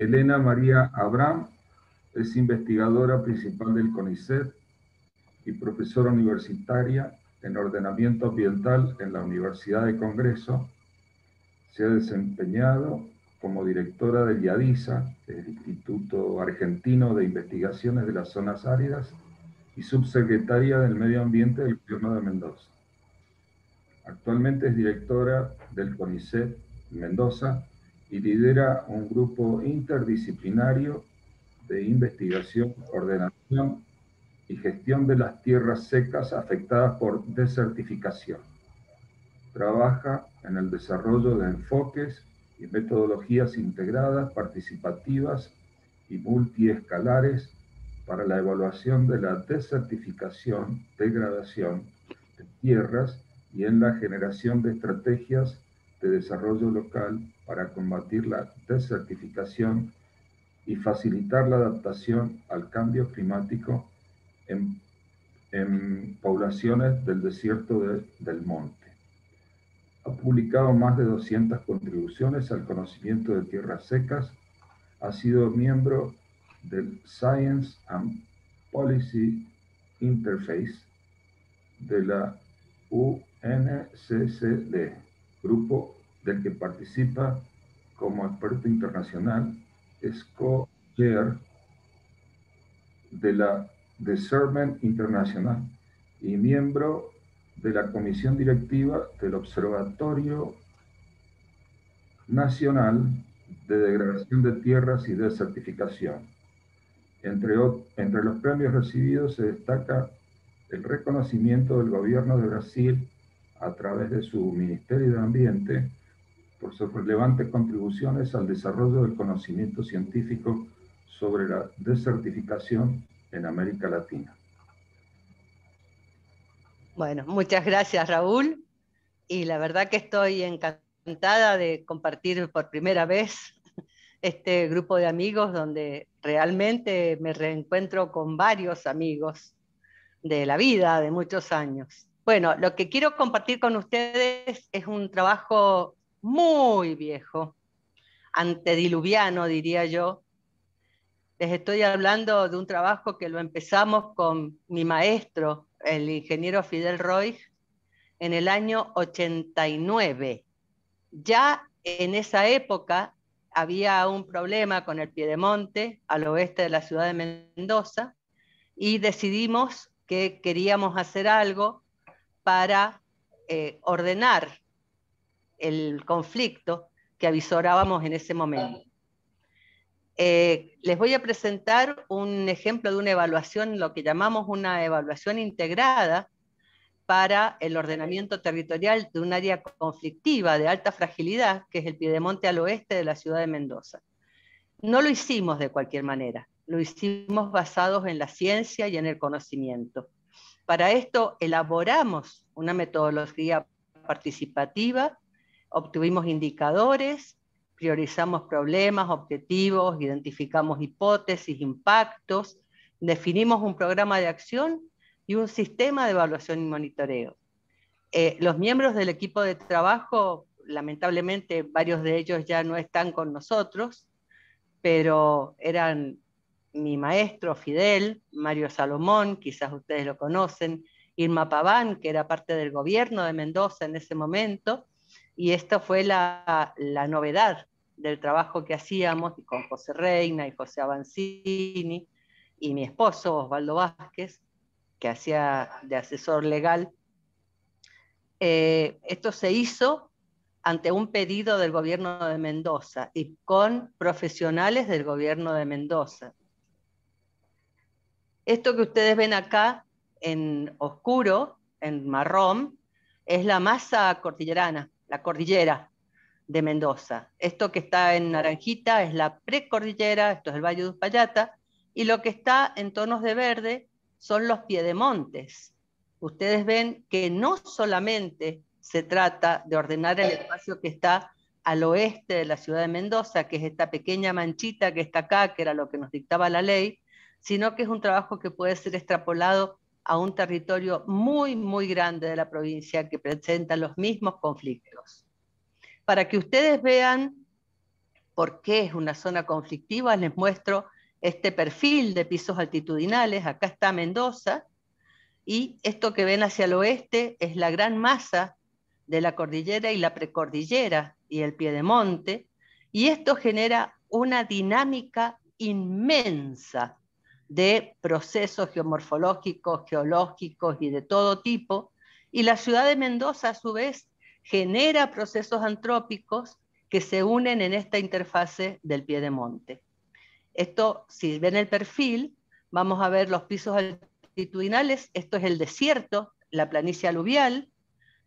Elena María Abraham es investigadora principal del CONICET y profesora universitaria en ordenamiento ambiental en la Universidad de Congreso. Se ha desempeñado como directora del IADISA, el Instituto Argentino de Investigaciones de las Zonas Áridas, y subsecretaria del Medio Ambiente del Gobierno de Mendoza. Actualmente es directora del CONICET Mendoza y lidera un grupo interdisciplinario de investigación, ordenación y gestión de las tierras secas afectadas por desertificación. Trabaja en el desarrollo de enfoques y metodologías integradas, participativas y multiescalares para la evaluación de la desertificación, degradación de tierras y en la generación de estrategias de desarrollo local para combatir la desertificación y facilitar la adaptación al cambio climático en poblaciones del desierto del monte. Ha publicado más de 200 contribuciones al conocimiento de tierras secas, ha sido miembro del Science and Policy Interface de la UNCCD, grupo del que participa como experto internacional. Es co-chair de la Discernment International y miembro de la comisión directiva del Observatorio Nacional de Degradación de Tierras y Desertificación. Entre los premios recibidos se destaca el reconocimiento del gobierno de Brasil a través de su Ministerio de Ambiente por sus relevantes contribuciones al desarrollo del conocimiento científico sobre la desertificación en América Latina. Bueno, muchas gracias, Raúl. Y la verdad que estoy encantada de compartir por primera vez este grupo de amigos donde realmente me reencuentro con varios amigos de la vida, de muchos años. Bueno, lo que quiero compartir con ustedes es un trabajo muy viejo, antediluviano, diría yo. Les estoy hablando de un trabajo que lo empezamos con mi maestro, el ingeniero Fidel Roig, en el año 89. Ya en esa época había un problema con el Piedemonte, al oeste de la ciudad de Mendoza, y decidimos que queríamos hacer algo para ordenar el conflicto que avisorábamos en ese momento. Les voy a presentar un ejemplo de una evaluación, lo que llamamos una evaluación integrada para el ordenamiento territorial de un área conflictiva de alta fragilidad, que es el Piedemonte al oeste de la ciudad de Mendoza. No lo hicimos de cualquier manera, lo hicimos basados en la ciencia y en el conocimiento. Para esto elaboramos una metodología participativa, obtuvimos indicadores, priorizamos problemas, objetivos, identificamos hipótesis, impactos, definimos un programa de acción y un sistema de evaluación y monitoreo. Los miembros del equipo de trabajo, lamentablemente varios de ellos ya no están con nosotros, pero eran mi maestro Fidel, Mario Salomón, quizás ustedes lo conocen, Irma Paván, que era parte del gobierno de Mendoza en ese momento, y esto fue la novedad del trabajo que hacíamos con José Reina y José Avancini, y mi esposo Osvaldo Vázquez, que hacía de asesor legal. Esto se hizo ante un pedido del gobierno de Mendoza y con profesionales del gobierno de Mendoza. Esto que ustedes ven acá en oscuro, en marrón, es la masa cordillerana, la cordillera de Mendoza. Esto que está en naranjita es la precordillera, esto es el Valle de Uspallata, y lo que está en tonos de verde son los piedemontes. Ustedes ven que no solamente se trata de ordenar el espacio que está al oeste de la ciudad de Mendoza, que es esta pequeña manchita que está acá, que era lo que nos dictaba la ley, sino que es un trabajo que puede ser extrapolado a un territorio muy, muy grande de la provincia que presenta los mismos conflictos. Para que ustedes vean por qué es una zona conflictiva, les muestro este perfil de pisos altitudinales. Acá está Mendoza, y esto que ven hacia el oeste es la gran masa de la cordillera y la precordillera y el piedemonte, y esto genera una dinámica inmensa de procesos geomorfológicos, geológicos y de todo tipo, y la ciudad de Mendoza a su vez genera procesos antrópicos que se unen en esta interfase del piedemonte. Esto, si ven el perfil, vamos a ver los pisos altitudinales. Esto es el desierto, la planicie aluvial,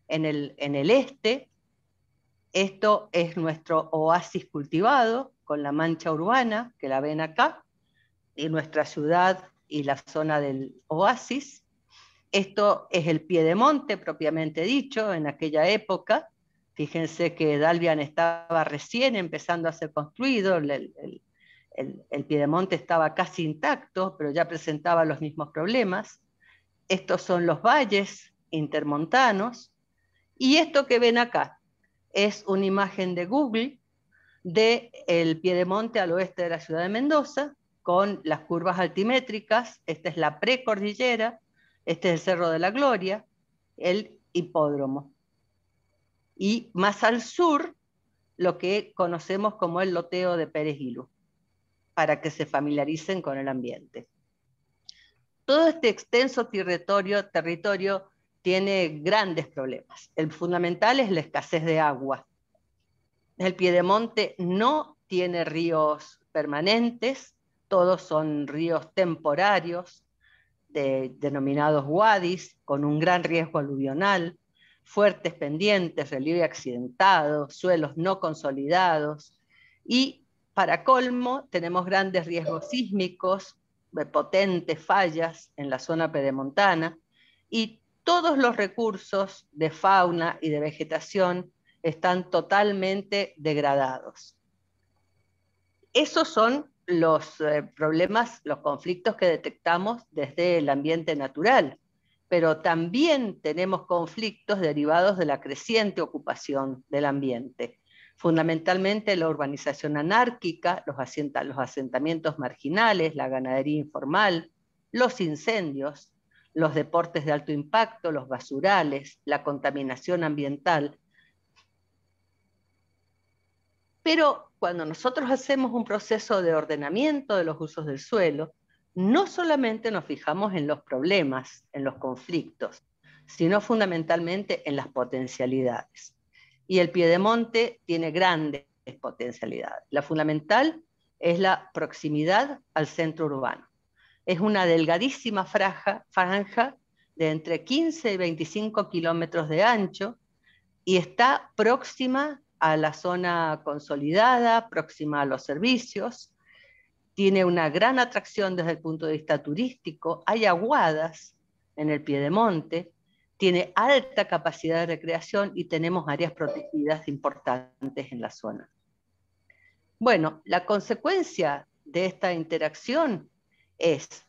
en el este. Esto es nuestro oasis cultivado, con la mancha urbana, que la ven acá, y nuestra ciudad y la zona del oasis. Esto es el piedemonte propiamente dicho, en aquella época. Fíjense que Dalbian estaba recién empezando a ser construido, el piedemonte estaba casi intacto, pero ya presentaba los mismos problemas. Estos son los valles intermontanos, y esto que ven acá es una imagen de Google del piedemonte al oeste de la ciudad de Mendoza, con las curvas altimétricas. Esta es la precordillera, este es el Cerro de la Gloria, el hipódromo. Y más al sur, lo que conocemos como el loteo de Pérez Guilú, para que se familiaricen con el ambiente. Todo este extenso territorio tiene grandes problemas. El fundamental es la escasez de agua. El piedemonte no tiene ríos permanentes, todos son ríos temporarios, denominados wadis, con un gran riesgo aluvional, fuertes pendientes, relieve accidentado, suelos no consolidados, y para colmo tenemos grandes riesgos sísmicos, potentes fallas en la zona pedemontana, y todos los recursos de fauna y de vegetación están totalmente degradados. Esos son los problemas, los conflictos que detectamos desde el ambiente natural, pero también tenemos conflictos derivados de la creciente ocupación del ambiente, fundamentalmente la urbanización anárquica, los asentamientos marginales, la ganadería informal, los incendios, los deportes de alto impacto, los basurales, la contaminación ambiental. Pero cuando nosotros hacemos un proceso de ordenamiento de los usos del suelo, no solamente nos fijamos en los problemas, en los conflictos, sino fundamentalmente en las potencialidades. Y el piedemonte tiene grandes potencialidades. La fundamental es la proximidad al centro urbano. Es una delgadísima franja de entre 15 y 25 kilómetros de ancho, y está próxima a la zona consolidada, próxima a los servicios. Tiene una gran atracción desde el punto de vista turístico. Hay aguadas en el piedemonte, tiene alta capacidad de recreación y tenemos áreas protegidas importantes en la zona. Bueno, la consecuencia de esta interacción es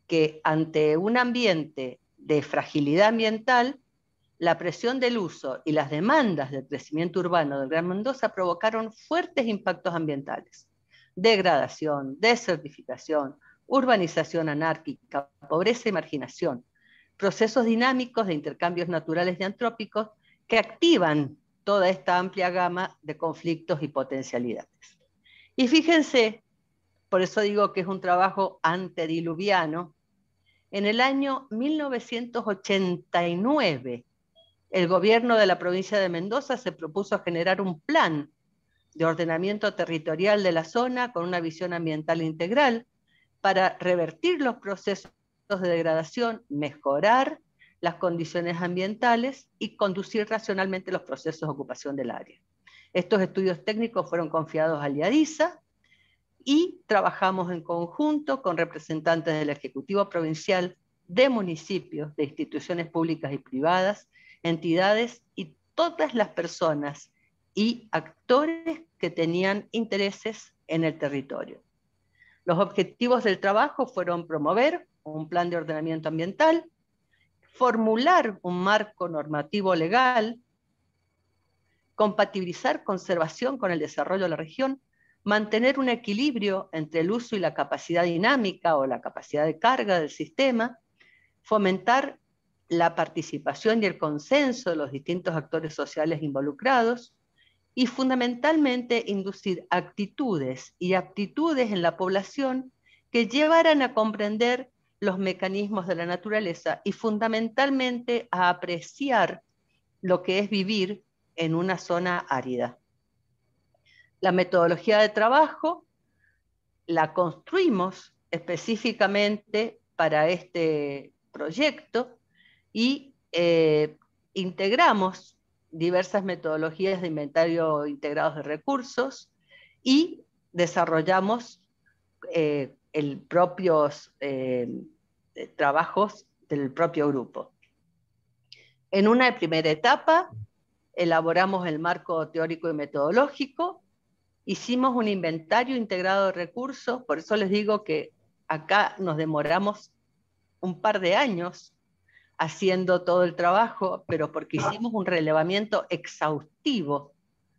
que ante un ambiente de fragilidad ambiental, la presión del uso y las demandas del crecimiento urbano del Gran Mendoza provocaron fuertes impactos ambientales: degradación, desertificación, urbanización anárquica, pobreza y marginación, procesos dinámicos de intercambios naturales y antrópicos que activan toda esta amplia gama de conflictos y potencialidades. Y fíjense, por eso digo que es un trabajo antediluviano. En el año 1989, el gobierno de la provincia de Mendoza se propuso generar un plan de ordenamiento territorial de la zona con una visión ambiental integral para revertir los procesos de degradación, mejorar las condiciones ambientales y conducir racionalmente los procesos de ocupación del área. Estos estudios técnicos fueron confiados al IADISA y trabajamos en conjunto con representantes del Ejecutivo Provincial, de municipios, de instituciones públicas y privadas, entidades y todas las personas y actores que tenían intereses en el territorio. Los objetivos del trabajo fueron promover un plan de ordenamiento ambiental, formular un marco normativo legal, compatibilizar conservación con el desarrollo de la región, mantener un equilibrio entre el uso y la capacidad dinámica o la capacidad de carga del sistema, fomentar la participación y el consenso de los distintos actores sociales involucrados, y fundamentalmente inducir actitudes y aptitudes en la población que llevaran a comprender los mecanismos de la naturaleza y fundamentalmente a apreciar lo que es vivir en una zona árida. La metodología de trabajo la construimos específicamente para este proyecto y integramos diversas metodologías de inventario integrados de recursos y desarrollamos propios trabajos del propio grupo. En una primera etapa elaboramos el marco teórico y metodológico, hicimos un inventario integrado de recursos, por eso les digo que acá nos demoramos un par de años haciendo todo el trabajo, pero porque hicimos un relevamiento exhaustivo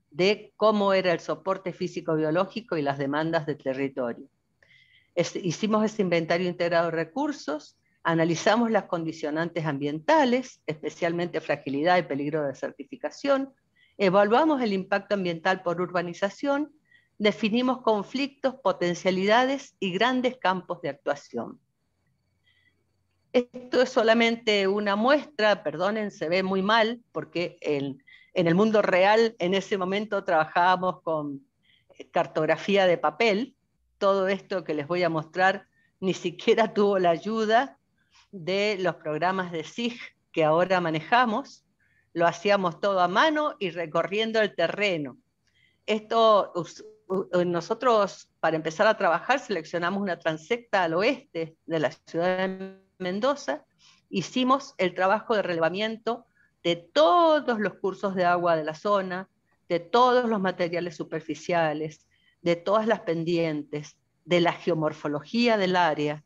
de cómo era el soporte físico-biológico y las demandas del territorio. Hicimos ese inventario integrado de recursos, analizamos las condicionantes ambientales, especialmente fragilidad y peligro de desertificación, evaluamos el impacto ambiental por urbanización, definimos conflictos, potencialidades y grandes campos de actuación. Esto es solamente una muestra, perdonen, se ve muy mal, porque en el mundo real en ese momento trabajábamos con cartografía de papel. Todo esto que les voy a mostrar ni siquiera tuvo la ayuda de los programas de SIG que ahora manejamos. Lo hacíamos todo a mano y recorriendo el terreno. Esto, nosotros para empezar a trabajar seleccionamos una transecta al oeste de la ciudad de Mendoza, hicimos el trabajo de relevamiento de todos los cursos de agua de la zona, de todos los materiales superficiales, de todas las pendientes, de la geomorfología del área,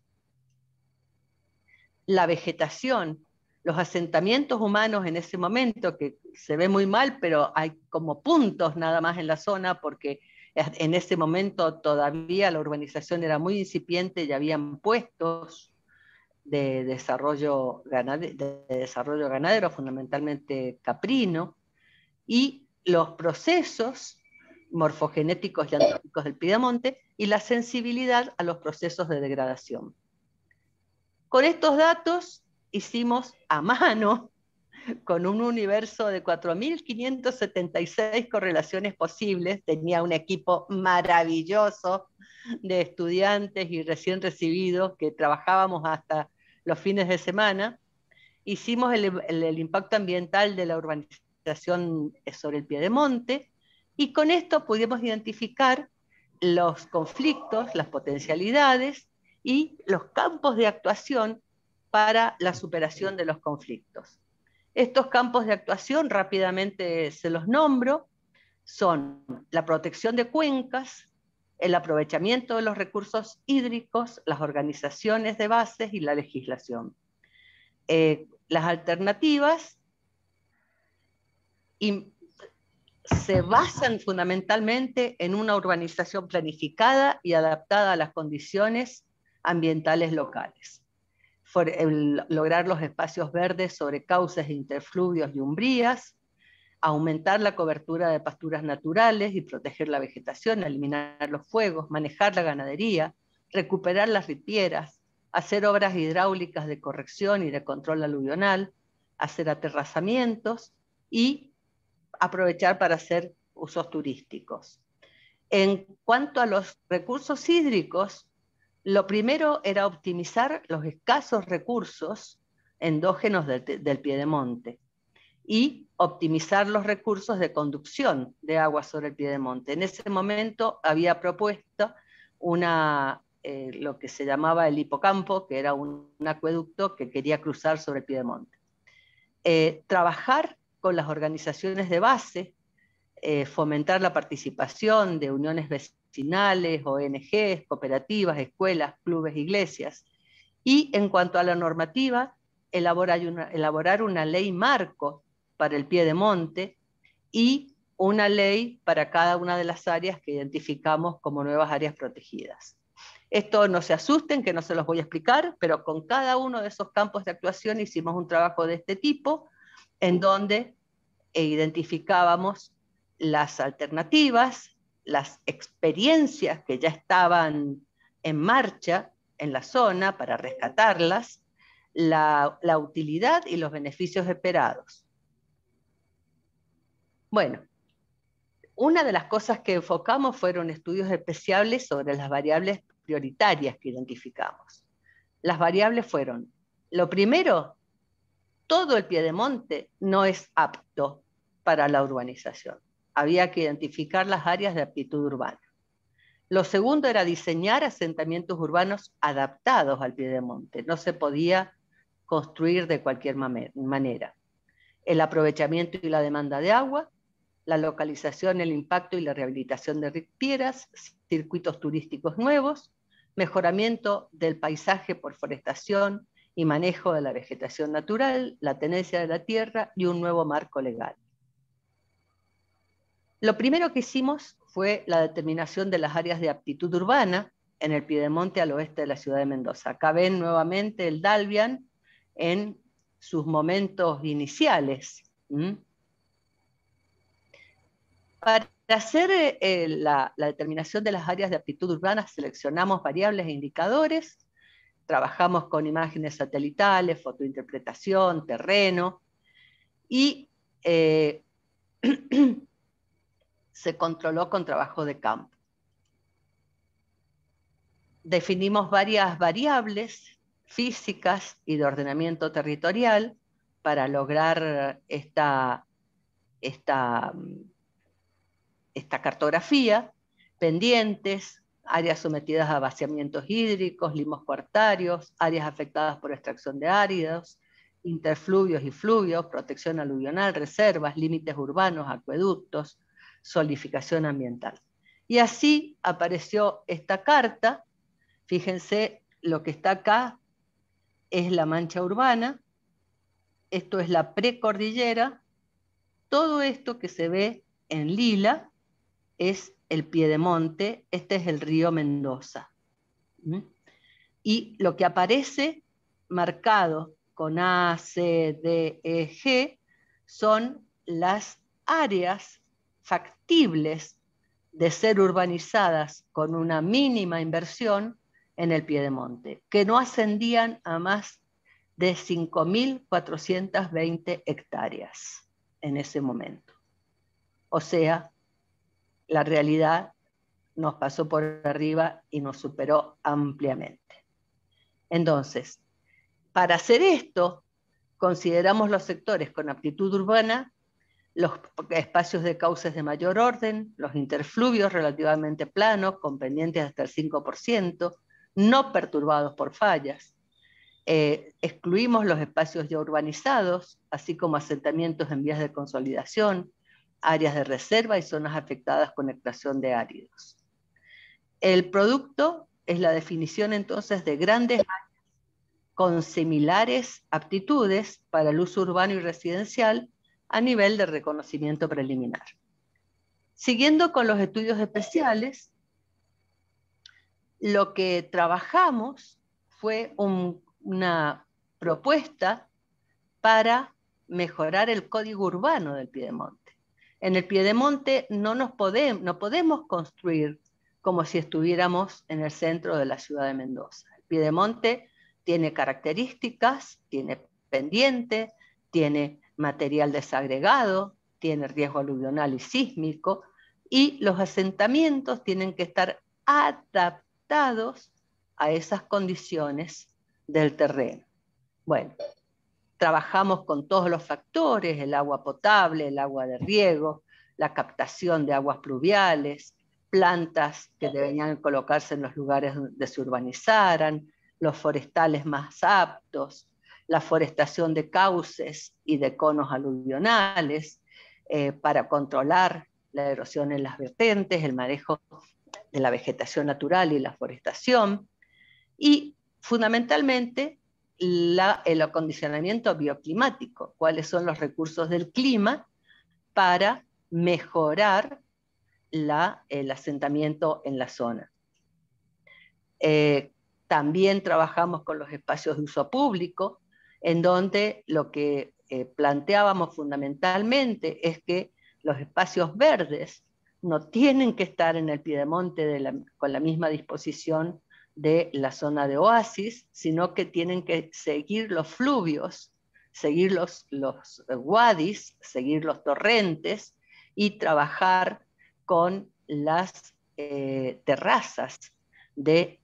la vegetación, los asentamientos humanos en ese momento, que se ve muy mal, pero hay como puntos nada más en la zona, porque en ese momento todavía la urbanización era muy incipiente y habían puestos de desarrollo ganadero, fundamentalmente caprino, y los procesos morfogenéticos y antrópicos del Piedemonte, y la sensibilidad a los procesos de degradación. Con estos datos hicimos a mano, con un universo de 4.576 correlaciones posibles, tenía un equipo maravilloso de estudiantes y recién recibidos que trabajábamos hasta los fines de semana. Hicimos el impacto ambiental de la urbanización sobre el Piedemonte, y con esto pudimos identificar los conflictos, las potencialidades y los campos de actuación para la superación de los conflictos. Estos campos de actuación, rápidamente se los nombro, son la protección de cuencas, el aprovechamiento de los recursos hídricos, las organizaciones de bases y la legislación. Las alternativas se basan fundamentalmente en una urbanización planificada y adaptada a las condiciones ambientales locales. Lograr los espacios verdes sobre cauces, interfluvios y umbrías, aumentar la cobertura de pasturas naturales y proteger la vegetación, eliminar los fuegos, manejar la ganadería, recuperar las ripieras, hacer obras hidráulicas de corrección y de control aluvional, hacer aterrazamientos y aprovechar para hacer usos turísticos. En cuanto a los recursos hídricos, lo primero era optimizar los escasos recursos endógenos del Piedemonte y optimizar los recursos de conducción de agua sobre el Piedemonte. En ese momento había propuesto lo que se llamaba el hipocampo, que era un acueducto que quería cruzar sobre el Piedemonte. Trabajar con las organizaciones de base, fomentar la participación de uniones vecinales, ONGs, cooperativas, escuelas, clubes, iglesias. Y en cuanto a la normativa, elaborar una ley marco para el Piedemonte y una ley para cada una de las áreas que identificamos como nuevas áreas protegidas. Esto no se asusten, que no se los voy a explicar, pero con cada uno de esos campos de actuación hicimos un trabajo de este tipo, en donde identificábamos las alternativas, las experiencias que ya estaban en marcha en la zona para rescatarlas, la utilidad y los beneficios esperados. Bueno, una de las cosas que enfocamos fueron estudios especiales sobre las variables prioritarias que identificamos. Las variables fueron, lo primero, todo el piedemonte no es apto para la urbanización. Había que identificar las áreas de aptitud urbana. Lo segundo era diseñar asentamientos urbanos adaptados al piedemonte. No se podía construir de cualquier manera. El aprovechamiento y la demanda de agua, la localización, el impacto y la rehabilitación de ripieras, circuitos turísticos nuevos, mejoramiento del paisaje por forestación y manejo de la vegetación natural, la tenencia de la tierra y un nuevo marco legal. Lo primero que hicimos fue la determinación de las áreas de aptitud urbana en el piedemonte al oeste de la ciudad de Mendoza. Acá ven nuevamente el Dalvian en sus momentos iniciales. Para hacer la determinación de las áreas de aptitud urbana seleccionamos variables e indicadores, trabajamos con imágenes satelitales, fotointerpretación, terreno, y se controló con trabajo de campo. Definimos varias variables físicas y de ordenamiento territorial para lograr esta cartografía: pendientes, áreas sometidas a vaciamientos hídricos, limos cuartarios, áreas afectadas por extracción de áridos, interfluvios y fluvios, protección aluvional, reservas, límites urbanos, acueductos, solidificación ambiental. Y así apareció esta carta. Fíjense, lo que está acá es la mancha urbana, esto es la precordillera, todo esto que se ve en lila es el piedemonte, este es el río Mendoza. Y lo que aparece marcado con A, C, D, E, G son las áreas factibles de ser urbanizadas con una mínima inversión en el piedemonte, que no ascendían a más de 5.420 hectáreas en ese momento. O sea, la realidad nos pasó por arriba y nos superó ampliamente. Entonces, para hacer esto, consideramos los sectores con aptitud urbana, los espacios de cauces de mayor orden, los interfluvios relativamente planos, con pendientes hasta el 5%, no perturbados por fallas. Excluimos los espacios ya urbanizados, así como asentamientos en vías de consolidación, áreas de reserva y zonas afectadas con extracción de áridos. El producto es la definición entonces de grandes áreas con similares aptitudes para el uso urbano y residencial a nivel de reconocimiento preliminar. Siguiendo con los estudios especiales, lo que trabajamos fue una propuesta para mejorar el código urbano del piedemonte. En el piedemonte no podemos construir como si estuviéramos en el centro de la ciudad de Mendoza. El piedemonte tiene características, tiene pendiente, tiene material desagregado, tiene riesgo aluvional y sísmico, y los asentamientos tienen que estar adaptados a esas condiciones del terreno. Bueno, trabajamos con todos los factores: el agua potable, el agua de riego, la captación de aguas pluviales, plantas que deberían colocarse en los lugares donde se urbanizaran, los forestales más aptos, la forestación de cauces y de conos aluvionales para controlar la erosión en las vertientes, el manejo de la vegetación natural y la forestación, y fundamentalmente el acondicionamiento bioclimático, cuáles son los recursos del clima para mejorar el asentamiento en la zona. También trabajamos con los espacios de uso público, en donde lo que planteábamos fundamentalmente es que los espacios verdes no tienen que estar en el piedemonte con la misma disposición de la zona de oasis, sino que tienen que seguir los fluvios, seguir los wadis, seguir los torrentes y trabajar con las terrazas de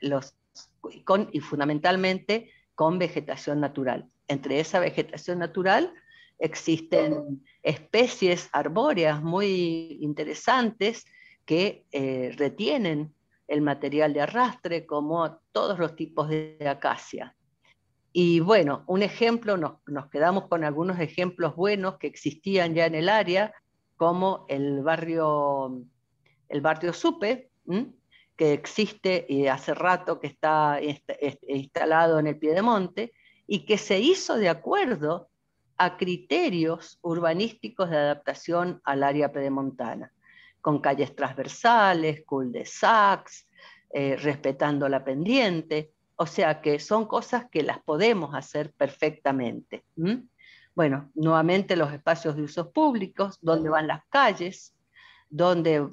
y fundamentalmente con vegetación natural. Entre esa vegetación natural existen especies arbóreas muy interesantes que retienen el material de arrastre, como todos los tipos de acacia. Y bueno, un ejemplo, nos quedamos con algunos ejemplos buenos que existían ya en el área, como el barrio Supe, que existe y hace rato que está instalado en el piedemonte, y que se hizo de acuerdo a criterios urbanísticos de adaptación al área pedemontana, con calles transversales, cul-de-sacs, respetando la pendiente, o sea que son cosas que las podemos hacer perfectamente. Bueno, nuevamente los espacios de usos públicos, donde van las calles, donde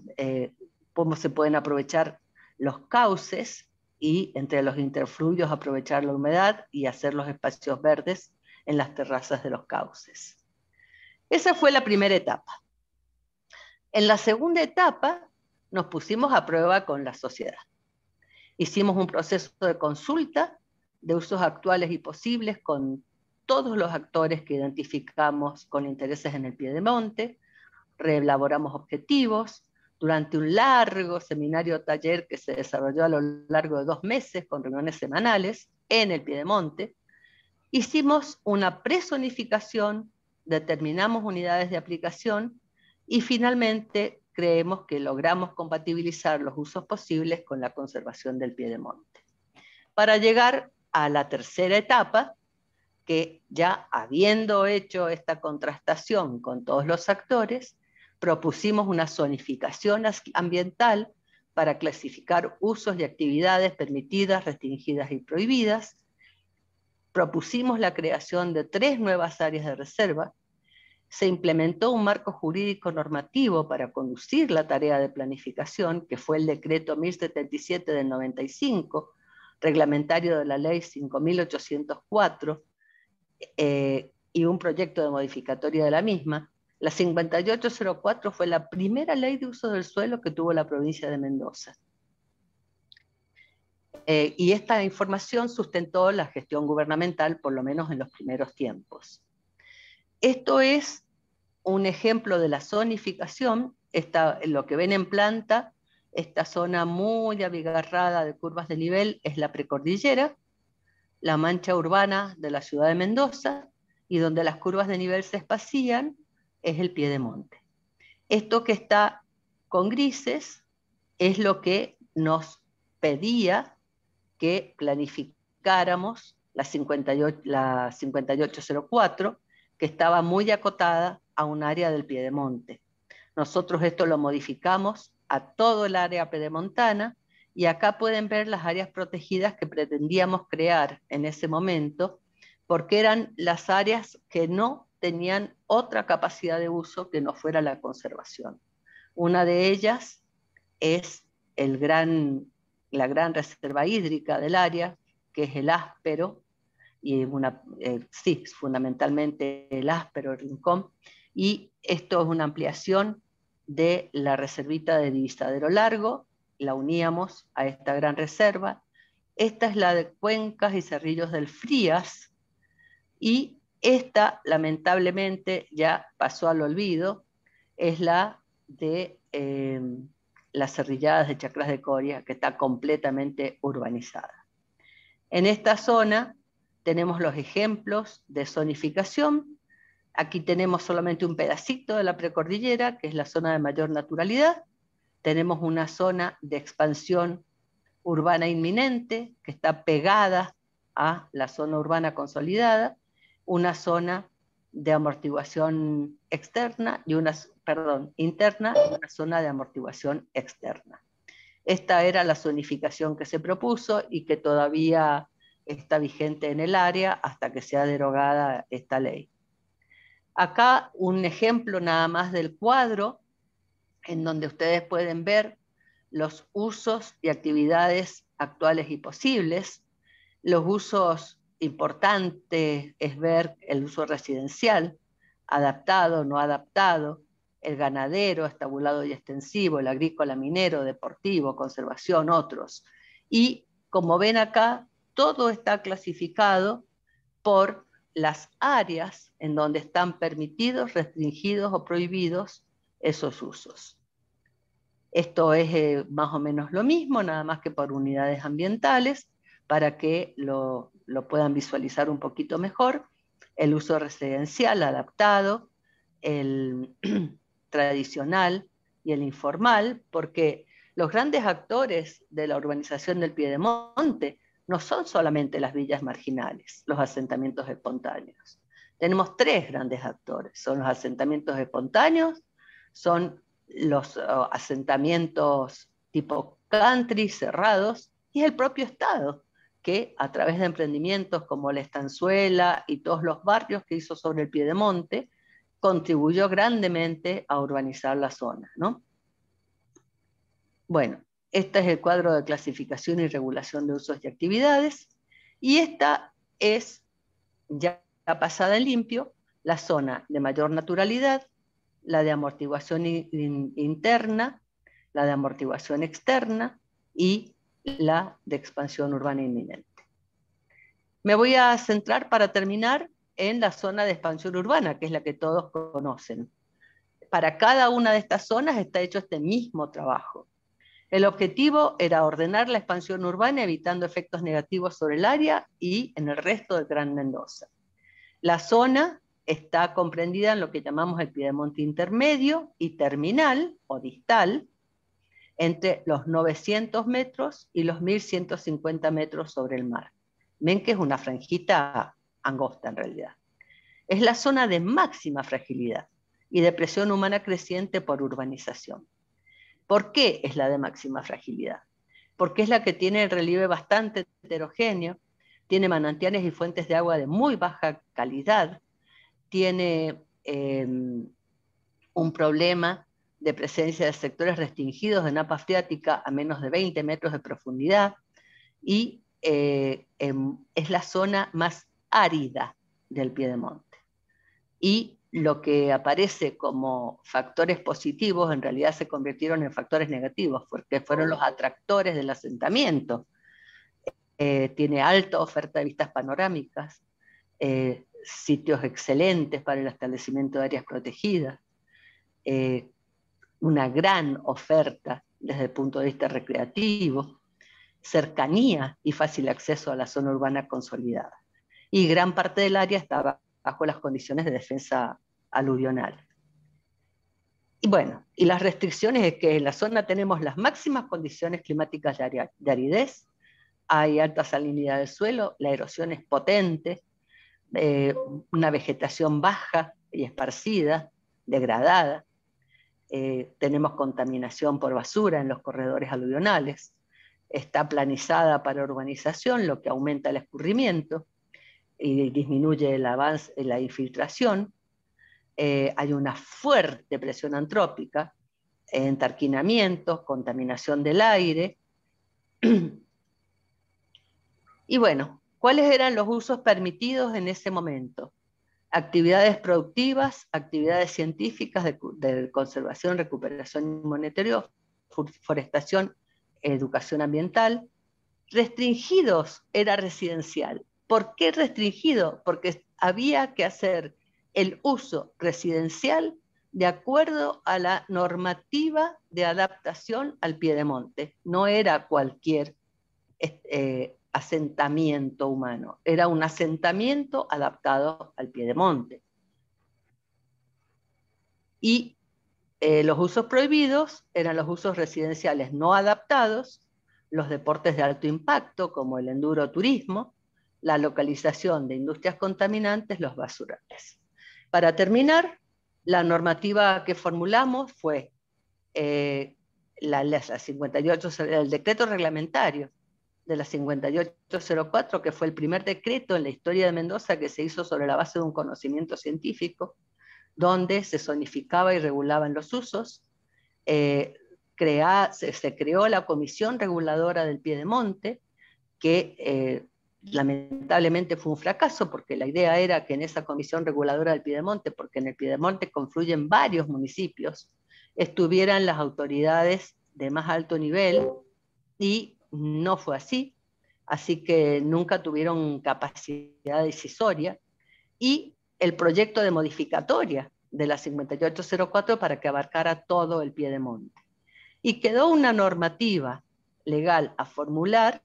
cómo se pueden aprovechar los cauces y entre los interfluvios aprovechar la humedad y hacer los espacios verdes en las terrazas de los cauces. Esa fue la primera etapa. En la segunda etapa nos pusimos a prueba con la sociedad. Hicimos un proceso de consulta de usos actuales y posibles con todos los actores que identificamos con intereses en el piedemonte, reelaboramos objetivos. Durante un largo seminario taller que se desarrolló a lo largo de 2 meses con reuniones semanales en el piedemonte, hicimos una prezonificación, determinamos unidades de aplicación y finalmente creemos que logramos compatibilizar los usos posibles con la conservación del piedemonte. Para llegar a la tercera etapa, que ya habiendo hecho esta contrastación con todos los actores, propusimos una zonificación ambiental para clasificar usos y actividades permitidas, restringidas y prohibidas. Propusimos la creación de 3 nuevas áreas de reserva. Se implementó un marco jurídico normativo para conducir la tarea de planificación, que fue el decreto 1077 del 95, reglamentario de la ley 5804, y un proyecto de modificatoria de la misma. La 5804 fue la primera ley de uso del suelo que tuvo la provincia de Mendoza. Y esta información sustentó la gestión gubernamental, por lo menos en los primeros tiempos. Esto es un ejemplo de la zonificación. Lo que ven en planta, esta zona muy abigarrada de curvas de nivel, es la precordillera, la mancha urbana de la ciudad de Mendoza, y donde las curvas de nivel se espacían es el piedemonte. Esto que está con grises es lo que nos pedía que planificáramos la 5804, que estaba muy acotada a un área del piedemonte. Nosotros esto lo modificamos a todo el área pedemontana, y acá pueden ver las áreas protegidas que pretendíamos crear en ese momento, porque eran las áreas que no tenían otra capacidad de uso que no fuera la conservación. Una de ellas es la gran reserva hídrica del área, que es el Áspero, y sí, fundamentalmente el Áspero, el Rincón, y esto es una ampliación de la reservita de Divisadero Largo, la uníamos a esta gran reserva. Esta es la de Cuencas y Cerrillos del Frías, y esta lamentablemente ya pasó al olvido, es la de las Cerrilladas de Chacras de Coria, que está completamente urbanizada. En esta zona tenemos los ejemplos de zonificación. Aquí tenemos solamente un pedacito de la precordillera, que es la zona de mayor naturalidad. Tenemos una zona de expansión urbana inminente, que está pegada a la zona urbana consolidada, una zona de amortiguación externa y una interna y una zona de amortiguación externa. Esta era la zonificación que se propuso y que todavía está vigente en el área hasta que sea derogada esta ley. Acá un ejemplo nada más del cuadro, en donde ustedes pueden ver los usos y actividades actuales y posibles. Los usos importantes es ver el uso residencial, adaptado, no adaptado, el ganadero, estabulado y extensivo, el agrícola, minero, deportivo, conservación, otros. Y como ven acá, todo está clasificado por las áreas en donde están permitidos, restringidos o prohibidos esos usos. Esto es más o menos lo mismo, nada más que por unidades ambientales, para que lo puedan visualizar un poquito mejor. El uso residencial adaptado, el tradicional y el informal, porque los grandes actores de la urbanización del Piedemonte no son solamente las villas marginales, los asentamientos espontáneos. Tenemos tres grandes actores, son los asentamientos espontáneos, son los asentamientos tipo country cerrados y el propio Estado, que a través de emprendimientos como la Estanzuela y todos los barrios que hizo sobre el Piedemonte, contribuyó grandemente a urbanizar la zona, ¿no? Bueno, este es el cuadro de clasificación y regulación de usos y actividades, y esta es, ya pasada en limpio, la zona de mayor naturalidad, la de amortiguación interna, la de amortiguación externa y la de expansión urbana inminente. Me voy a centrar para terminar en la zona de expansión urbana, que es la que todos conocen. Para cada una de estas zonas está hecho este mismo trabajo. El objetivo era ordenar la expansión urbana evitando efectos negativos sobre el área y en el resto del Gran Mendoza. La zona está comprendida en lo que llamamos el Piedemonte intermedio y terminal o distal, entre los 900 metros y los 1150 metros sobre el mar. Ven que es una franjita angosta en realidad. Es la zona de máxima fragilidad y de presión humana creciente por urbanización. ¿Por qué es la de máxima fragilidad? Porque es la que tiene el relieve bastante heterogéneo, tiene manantiales y fuentes de agua de muy baja calidad, tiene un problema de presencia de sectores restringidos de napa freática a menos de 20 metros de profundidad y es la zona más árida del Piedemonte. Y lo que aparece como factores positivos en realidad se convirtieron en factores negativos porque fueron los atractores del asentamiento. Tiene alta oferta de vistas panorámicas, sitios excelentes para el establecimiento de áreas protegidas, una gran oferta desde el punto de vista recreativo, cercanía y fácil acceso a la zona urbana consolidada. Y gran parte del área estaba bajo las condiciones de defensa aluvional. Y bueno, y las restricciones es que en la zona tenemos las máximas condiciones climáticas de aridez, hay alta salinidad del suelo, la erosión es potente, una vegetación baja y esparcida, degradada, tenemos contaminación por basura en los corredores aluvionales, está planizada para urbanización, lo que aumenta el escurrimiento y disminuye el avance, la infiltración, hay una fuerte presión antrópica, entarquinamientos, contaminación del aire. Y bueno, ¿cuáles eran los usos permitidos en ese momento? Actividades productivas, actividades científicas de conservación, recuperación y monitoreo, forestación, educación ambiental. Restringidos era residencial. ¿Por qué restringido? Porque había que hacer el uso residencial de acuerdo a la normativa de adaptación al Piedemonte. No era cualquier asentamiento humano, era un asentamiento adaptado al Piedemonte. Y los usos prohibidos eran los usos residenciales no adaptados, los deportes de alto impacto como el enduroturismo, la localización de industrias contaminantes, los basurales. Para terminar, La normativa que formulamos fue la 58, el decreto reglamentario de la 5804, que fue el primer decreto en la historia de Mendoza que se hizo sobre la base de un conocimiento científico, donde se zonificaba y regulaban los usos. Se creó la Comisión Reguladora del Piedemonte, que lamentablemente fue un fracaso, porque la idea era que en esa Comisión Reguladora del Piedemonte, porque en el Piedemonte confluyen varios municipios, estuvieran las autoridades de más alto nivel, y no fue así que nunca tuvieron capacidad decisoria, y el proyecto de modificatoria de la 5804 para que abarcara todo el Piedemonte. Y quedó una normativa legal a formular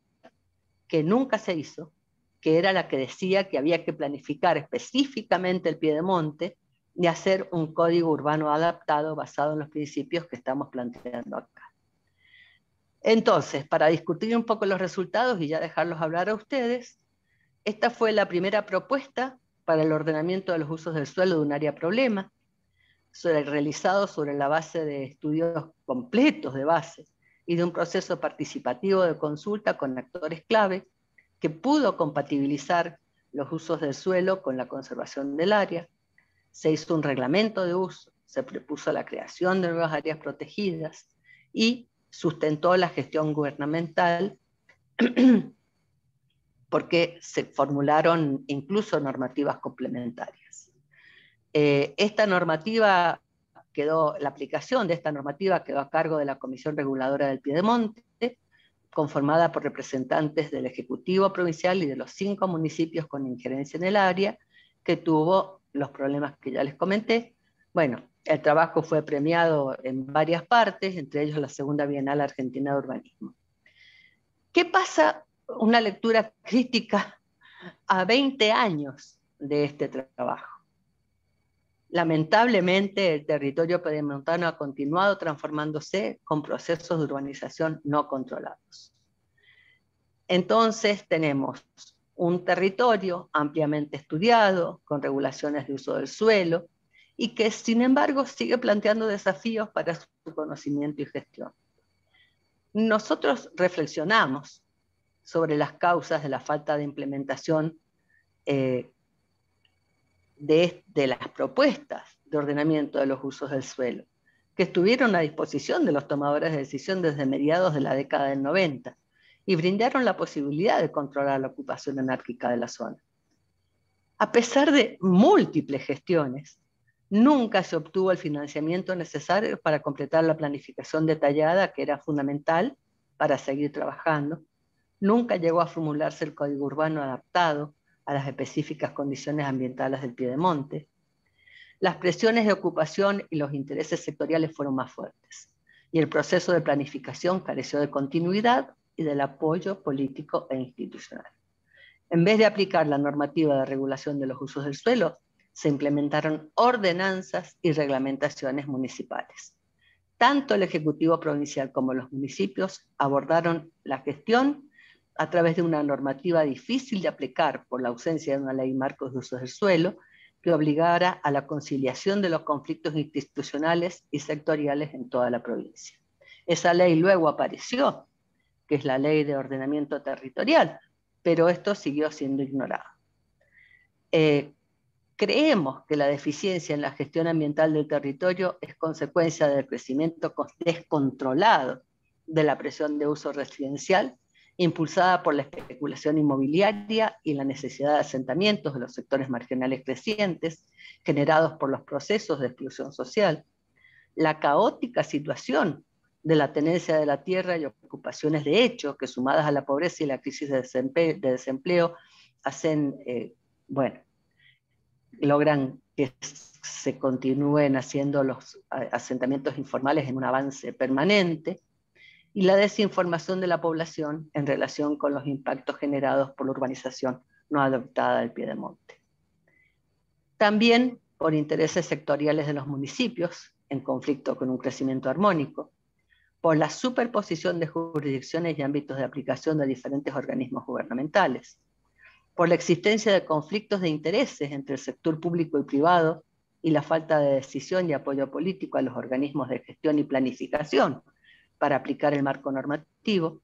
que nunca se hizo, que era la que decía que había que planificar específicamente el Piedemonte y hacer un código urbano adaptado basado en los principios que estamos planteando acá. Entonces, para discutir un poco los resultados y ya dejarlos hablar a ustedes, esta fue la primera propuesta para el ordenamiento de los usos del suelo de un área problema, realizado sobre la base de estudios completos de base y de un proceso participativo de consulta con actores clave que pudo compatibilizar los usos del suelo con la conservación del área. Se hizo un reglamento de uso, se propuso la creación de nuevas áreas protegidas y sustentó la gestión gubernamental porque se formularon incluso normativas complementarias. La aplicación de esta normativa quedó a cargo de la Comisión Reguladora del Piedemonte, conformada por representantes del Ejecutivo Provincial y de los 5 municipios con injerencia en el área, que tuvo los problemas que ya les comenté. Bueno, el trabajo fue premiado en varias partes, entre ellos la Segunda Bienal Argentina de Urbanismo. ¿Qué pasa? Una lectura crítica a 20 años de este trabajo. Lamentablemente, el territorio pedemontano ha continuado transformándose con procesos de urbanización no controlados. Entonces tenemos un territorio ampliamente estudiado, con regulaciones de uso del suelo, y que sin embargo sigue planteando desafíos para su conocimiento y gestión. Nosotros reflexionamos sobre las causas de la falta de implementación de las propuestas de ordenamiento de los usos del suelo, que estuvieron a disposición de los tomadores de decisión desde mediados de la década del 90 y brindaron la posibilidad de controlar la ocupación anárquica de la zona. A pesar de múltiples gestiones, nunca se obtuvo el financiamiento necesario para completar la planificación detallada, que era fundamental para seguir trabajando. Nunca llegó a formularse el código urbano adaptado a las específicas condiciones ambientales del Piedemonte. Las presiones de ocupación y los intereses sectoriales fueron más fuertes, y el proceso de planificación careció de continuidad y del apoyo político e institucional. En vez de aplicar la normativa de regulación de los usos del suelo, se implementaron ordenanzas y reglamentaciones municipales. Tanto el Ejecutivo Provincial como los municipios abordaron la gestión a través de una normativa difícil de aplicar por la ausencia de una ley marcos de usos del suelo que obligara a la conciliación de los conflictos institucionales y sectoriales en toda la provincia. Esa ley luego apareció, que es la Ley de Ordenamiento Territorial, pero esto siguió siendo ignorado. Creemos que la deficiencia en la gestión ambiental del territorio es consecuencia del crecimiento descontrolado de la presión de uso residencial, impulsada por la especulación inmobiliaria y la necesidad de asentamientos de los sectores marginales crecientes, generados por los procesos de exclusión social, la caótica situación de la tenencia de la tierra y ocupaciones de hecho, que sumadas a la pobreza y la crisis de desempleo hacen, logran que se continúen haciendo los asentamientos informales en un avance permanente, y la desinformación de la población en relación con los impactos generados por la urbanización no adoptada del Piedemonte. También por intereses sectoriales de los municipios, en conflicto con un crecimiento armónico, por la superposición de jurisdicciones y ámbitos de aplicación de diferentes organismos gubernamentales, por la existencia de conflictos de intereses entre el sector público y privado y la falta de decisión y apoyo político a los organismos de gestión y planificación para aplicar el marco normativo,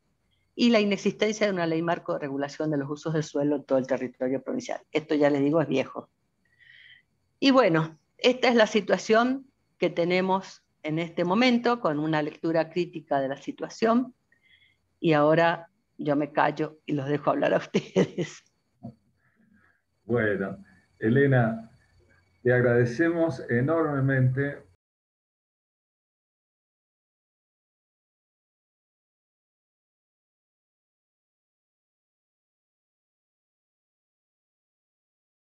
y la inexistencia de una ley marco de regulación de los usos del suelo en todo el territorio provincial. Esto ya les digo es viejo. Y bueno, esta es la situación que tenemos en este momento, con una lectura crítica de la situación, y ahora yo me callo y los dejo hablar a ustedes. Bueno, Elena, te agradecemos enormemente